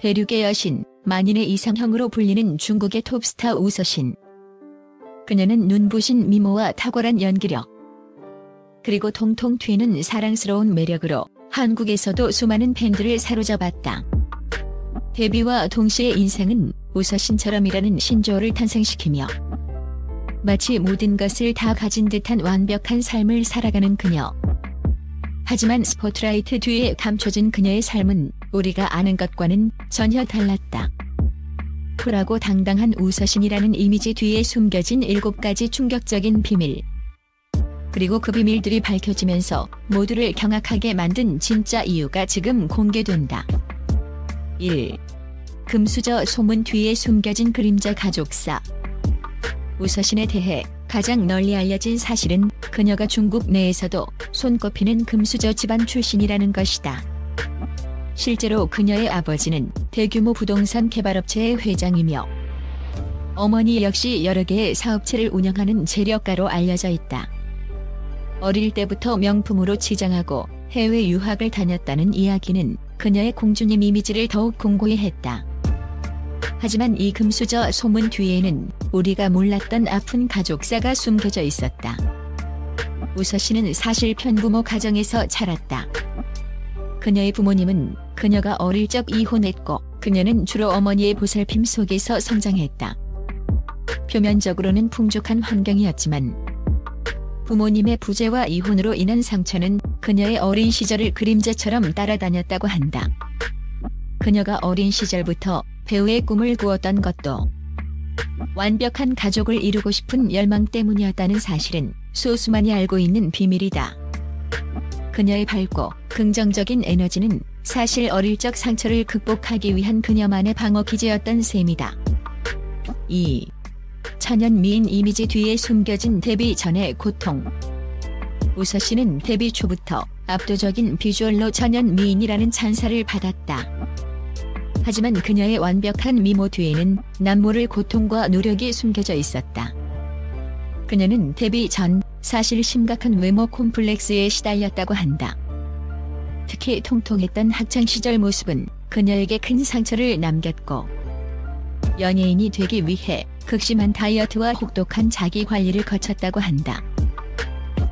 대륙의 여신, 만인의 이상형으로 불리는 중국의 톱스타 우서신. 그녀는 눈부신 미모와 탁월한 연기력, 그리고 통통 튀는 사랑스러운 매력으로 한국에서도 수많은 팬들을 사로잡았다. 데뷔와 동시에 인생은 우서신처럼이라는 신조어를 탄생시키며 마치 모든 것을 다 가진 듯한 완벽한 삶을 살아가는 그녀. 하지만 스포트라이트 뒤에 감춰진 그녀의 삶은 우리가 아는 것과는 전혀 달랐다. 쿨하고 당당한 우서신이라는 이미지 뒤에 숨겨진 7가지 충격적인 비밀. 그리고 그 비밀들이 밝혀지면서 모두를 경악하게 만든 진짜 이유가 지금 공개된다. 1. 금수저 소문 뒤에 숨겨진 그림자 가족사. 우서신에 대해 가장 널리 알려진 사실은 그녀가 중국 내에서도 손꼽히는 금수저 집안 출신이라는 것이다. 실제로 그녀의 아버지는 대규모 부동산 개발업체의 회장이며 어머니 역시 여러 개의 사업체를 운영하는 재력가로 알려져 있다. 어릴 때부터 명품으로 치장하고 해외 유학을 다녔다는 이야기는 그녀의 공주님 이미지를 더욱 공고히 했다. 하지만 이 금수저 소문 뒤에는 우리가 몰랐던 아픈 가족사가 숨겨져 있었다. 우서신은 사실 편부모 가정에서 자랐다. 그녀의 부모님은 그녀가 어릴 적 이혼했고 그녀는 주로 어머니의 보살핌 속에서 성장했다. 표면적으로는 풍족한 환경이었지만 부모님의 부재와 이혼으로 인한 상처는 그녀의 어린 시절을 그림자처럼 따라다녔다고 한다. 그녀가 어린 시절부터 배우의 꿈을 꾸었던 것도 완벽한 가족을 이루고 싶은 열망 때문이었다는 사실은 소수만이 알고 있는 비밀이다. 그녀의 밝고 긍정적인 에너지는 사실 어릴 적 상처를 극복하기 위한 그녀만의 방어 기제였던 셈이다. 2. 천연 미인 이미지 뒤에 숨겨진 데뷔 전의 고통. 우서신은 데뷔 초부터 압도적인 비주얼로 천연 미인이라는 찬사를 받았다. 하지만 그녀의 완벽한 미모 뒤에는 남모를 고통과 노력이 숨겨져 있었다. 그녀는 데뷔 전 사실 심각한 외모 콤플렉스에 시달렸다고 한다. 특히 통통했던 학창시절 모습은 그녀에게 큰 상처를 남겼고 연예인이 되기 위해 극심한 다이어트와 혹독한 자기관리를 거쳤다고 한다.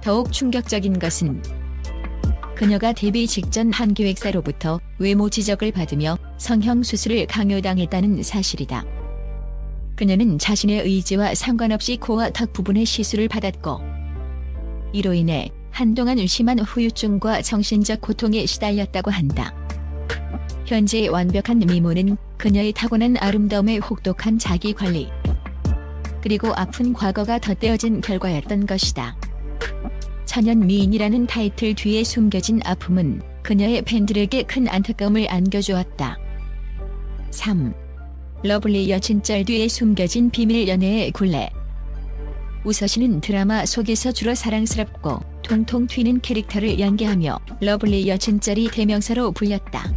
더욱 충격적인 것은 그녀가 데뷔 직전 한 기획사로부터 외모 지적을 받으며 성형수술을 강요당했다는 사실이다. 그녀는 자신의 의지와 상관없이 코와 턱 부분의 시술을 받았고 이로 인해 한동안 심한 후유증과 정신적 고통에 시달렸다고 한다. 현재 완벽한 미모는 그녀의 타고난 아름다움의 혹독한 자기관리 그리고 아픈 과거가 덧대어진 결과였던 것이다. 천연 미인이라는 타이틀 뒤에 숨겨진 아픔은 그녀의 팬들에게 큰 안타까움을 안겨주었다. 3. 러블리 여친짤 뒤에 숨겨진 비밀 연애의 굴레. 우서신은 드라마 속에서 주로 사랑스럽고 통통 튀는 캐릭터를 연기하며 러블리 여친짤이 대명사로 불렸다.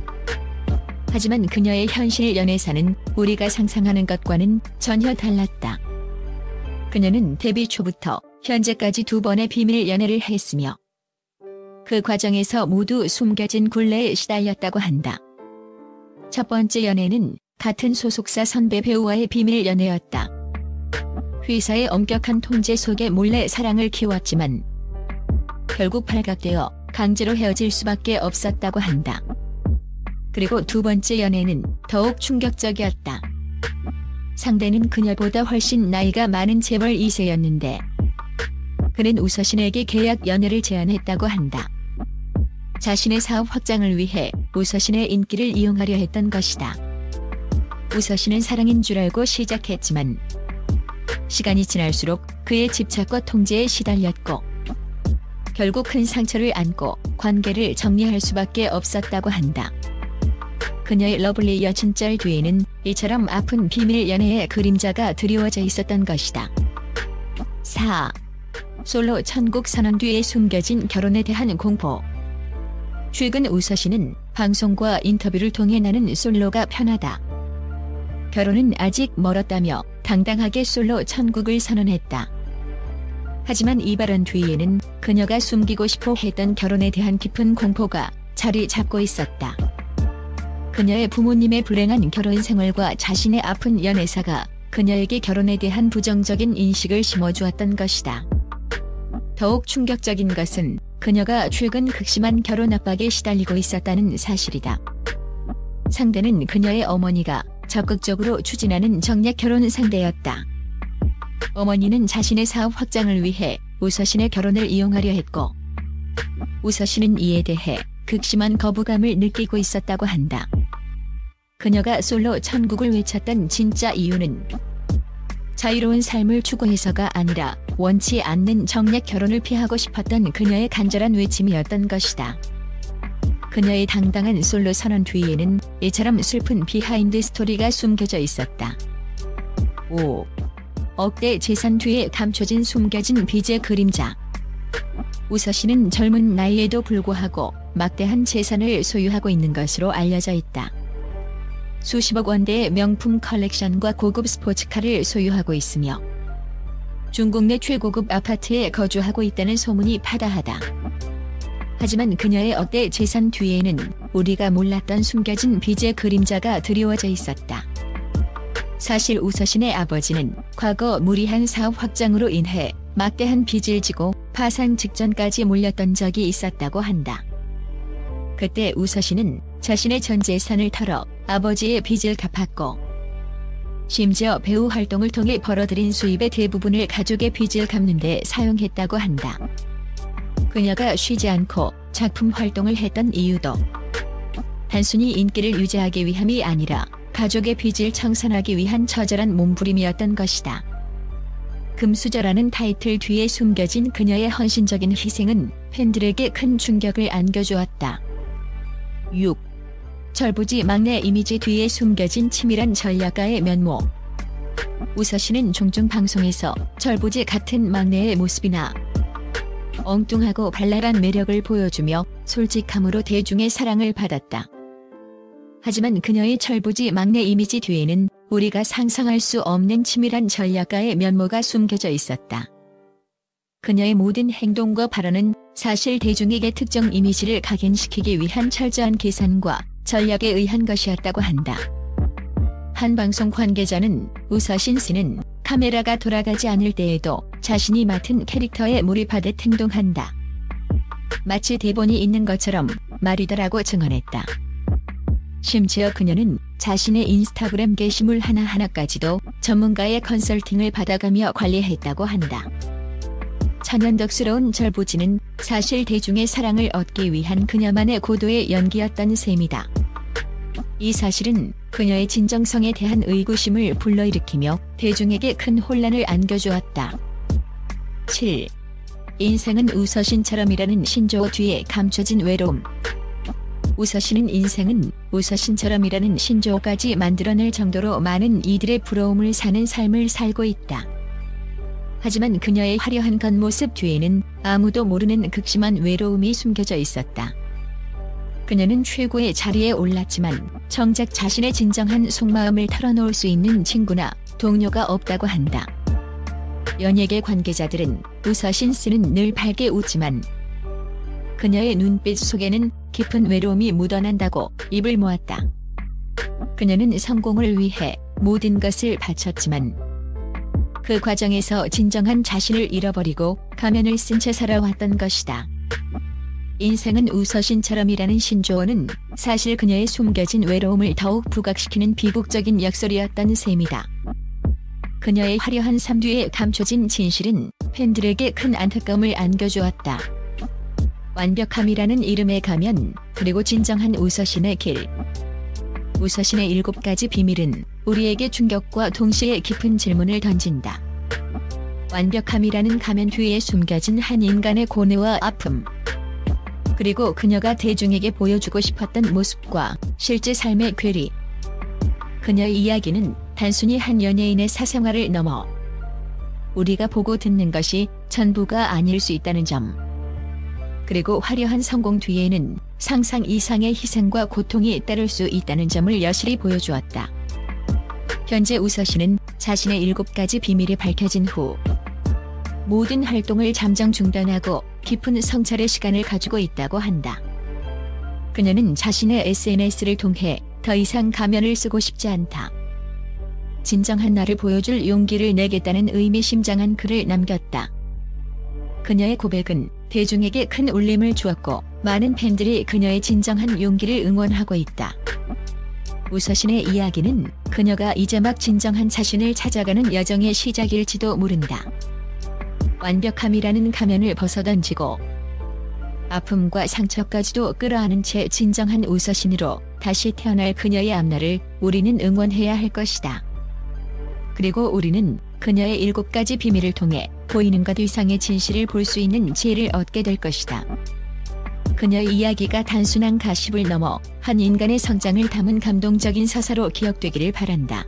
하지만 그녀의 현실 연애사는 우리가 상상하는 것과는 전혀 달랐다. 그녀는 데뷔 초부터 현재까지 2번의 비밀 연애를 했으며 그 과정에서 모두 숨겨진 굴레에 시달렸다고 한다. 첫 번째 연애는 같은 소속사 선배 배우와의 비밀 연애였다. 회사의 엄격한 통제 속에 몰래 사랑을 키웠지만 결국 발각되어 강제로 헤어질 수밖에 없었다고 한다. 그리고 두 번째 연애는 더욱 충격적이었다. 상대는 그녀보다 훨씬 나이가 많은 재벌 2세였는데 그는 우서신에게 계약 연애를 제안했다고 한다. 자신의 사업 확장을 위해 우서신의 인기를 이용하려 했던 것이다. 우서신은 사랑인 줄 알고 시작했지만 시간이 지날수록 그의 집착과 통제에 시달렸고 결국 큰 상처를 안고 관계를 정리할 수밖에 없었다고 한다. 그녀의 러블리 여친짤 뒤에는 이처럼 아픈 비밀 연애의 그림자가 드리워져 있었던 것이다. 4. 솔로 천국 선언 뒤에 숨겨진 결혼에 대한 공포. 최근 우서신은 방송과 인터뷰를 통해 나는 솔로가 편하다. 결혼은 아직 멀었다며 당당하게 솔로 천국을 선언했다. 하지만 이 발언 뒤에는 그녀가 숨기고 싶어 했던 결혼에 대한 깊은 공포가 자리 잡고 있었다. 그녀의 부모님의 불행한 결혼 생활과 자신의 아픈 연애사가 그녀에게 결혼에 대한 부정적인 인식을 심어주었던 것이다. 더욱 충격적인 것은 그녀가 최근 극심한 결혼 압박에 시달리고 있었다는 사실이다. 상대는 그녀의 어머니가 적극적으로 추진하는 정략 결혼 상대였다. 어머니는 자신의 사업 확장을 위해 우서신의 결혼을 이용하려 했고, 우서신은 이에 대해 극심한 거부감을 느끼고 있었다고 한다. 그녀가 솔로 천국을 외쳤던 진짜 이유는 자유로운 삶을 추구해서가 아니라 원치 않는 정략 결혼을 피하고 싶었던 그녀의 간절한 외침이었던 것이다. 그녀의 당당한 솔로 선언 뒤에는 이처럼 슬픈 비하인드 스토리가 숨겨져 있었다. 5. 억대 재산 뒤에 감춰진 숨겨진 빚의 그림자. 우서신은 젊은 나이에도 불구하고 막대한 재산을 소유하고 있는 것으로 알려져 있다. 수십억 원대의 명품 컬렉션과 고급 스포츠카를 소유하고 있으며 중국 내 최고급 아파트에 거주하고 있다는 소문이 파다하다. 하지만 그녀의 억대 재산 뒤에는 우리가 몰랐던 숨겨진 빚의 그림자가 드리워져 있었다. 사실 우서신의 아버지는 과거 무리한 사업 확장으로 인해 막대한 빚을 지고 파산 직전까지 몰렸던 적이 있었다고 한다. 그때 우서신은 자신의 전 재산을 털어 아버지의 빚을 갚았고, 심지어 배우 활동을 통해 벌어들인 수입의 대부분을 가족의 빚을 갚는 데 사용했다고 한다. 그녀가 쉬지 않고 작품 활동을 했던 이유도 단순히 인기를 유지하기 위함이 아니라 가족의 빚을 청산하기 위한 처절한 몸부림이었던 것이다. 금수저라는 타이틀 뒤에 숨겨진 그녀의 헌신적인 희생은 팬들에게 큰 충격을 안겨주었다. 6. 철부지 막내 이미지 뒤에 숨겨진 치밀한 전략가의 면모. 우서신은 종종 방송에서 철부지 같은 막내의 모습이나 엉뚱하고 발랄한 매력을 보여주며 솔직함으로 대중의 사랑을 받았다. 하지만 그녀의 철부지 막내 이미지 뒤에는 우리가 상상할 수 없는 치밀한 전략가의 면모가 숨겨져 있었다. 그녀의 모든 행동과 발언은 사실 대중에게 특정 이미지를 각인시키기 위한 철저한 계산과 전략에 의한 것이었다고 한다. 한 방송 관계자는 우서신 씨는 카메라가 돌아가지 않을 때에도 자신이 맡은 캐릭터에 몰입하듯 행동한다. 마치 대본이 있는 것처럼 말이더라고 증언했다. 심지어 그녀는 자신의 인스타그램 게시물 하나하나까지도 전문가의 컨설팅을 받아가며 관리했다고 한다. 천연덕스러운 절부지는 사실 대중의 사랑을 얻기 위한 그녀만의 고도의 연기였던 셈이다. 이 사실은 그녀의 진정성에 대한 의구심을 불러일으키며 대중에게 큰 혼란을 안겨주었다. 7. 인생은 우서신처럼이라는 신조어 뒤에 감춰진 외로움. 우서신은 인생은 우서신처럼이라는 신조어까지 만들어낼 정도로 많은 이들의 부러움을 사는 삶을 살고 있다. 하지만 그녀의 화려한 겉모습 뒤에는 아무도 모르는 극심한 외로움이 숨겨져 있었다. 그녀는 최고의 자리에 올랐지만 정작 자신의 진정한 속마음을 털어놓을 수 있는 친구나 동료가 없다고 한다. 연예계 관계자들은 우서신 씨는 늘 밝게 웃지만 그녀의 눈빛 속에는 깊은 외로움이 묻어난다고 입을 모았다. 그녀는 성공을 위해 모든 것을 바쳤지만 그 과정에서 진정한 자신을 잃어버리고 가면을 쓴 채 살아왔던 것이다. 인생은 우서신처럼이라는 신조어는 사실 그녀의 숨겨진 외로움을 더욱 부각시키는 비극적인 역설이었던 셈이다. 그녀의 화려한 삶 뒤에 감춰진 진실은 팬들에게 큰 안타까움을 안겨주었다. 완벽함이라는 이름의 가면, 그리고 진정한 우서신의 길. 우서신의 7가지 비밀은 우리에게 충격과 동시에 깊은 질문을 던진다. 완벽함이라는 가면 뒤에 숨겨진 한 인간의 고뇌와 아픔. 그리고 그녀가 대중에게 보여주고 싶었던 모습과 실제 삶의 괴리. 그녀의 이야기는 단순히 한 연예인의 사생활을 넘어 우리가 보고 듣는 것이 전부가 아닐 수 있다는 점. 그리고 화려한 성공 뒤에는 상상 이상의 희생과 고통이 따를 수 있다는 점을 여실히 보여주었다. 현재 우서신은 자신의 7가지 비밀이 밝혀진 후 모든 활동을 잠정 중단하고 깊은 성찰의 시간을 가지고 있다고 한다. 그녀는 자신의 SNS를 통해 더 이상 가면을 쓰고 싶지 않다. 진정한 나를 보여줄 용기를 내겠다는 의미심장한 글을 남겼다. 그녀의 고백은 대중에게 큰 울림을 주었고 많은 팬들이 그녀의 진정한 용기를 응원하고 있다. 우서신의 이야기는 그녀가 이제 막 진정한 자신을 찾아가는 여정의 시작일지도 모른다. 완벽함이라는 가면을 벗어던지고 아픔과 상처까지도 끌어안은 채 진정한 우서신으로 다시 태어날 그녀의 앞날을 우리는 응원해야 할 것이다. 그리고 우리는 그녀의 7가지 비밀을 통해 보이는 것 이상의 진실을 볼 수 있는 지혜를 얻게 될 것이다. 그녀의 이야기가 단순한 가십을 넘어 한 인간의 성장을 담은 감동적인 서사로 기억되기를 바란다.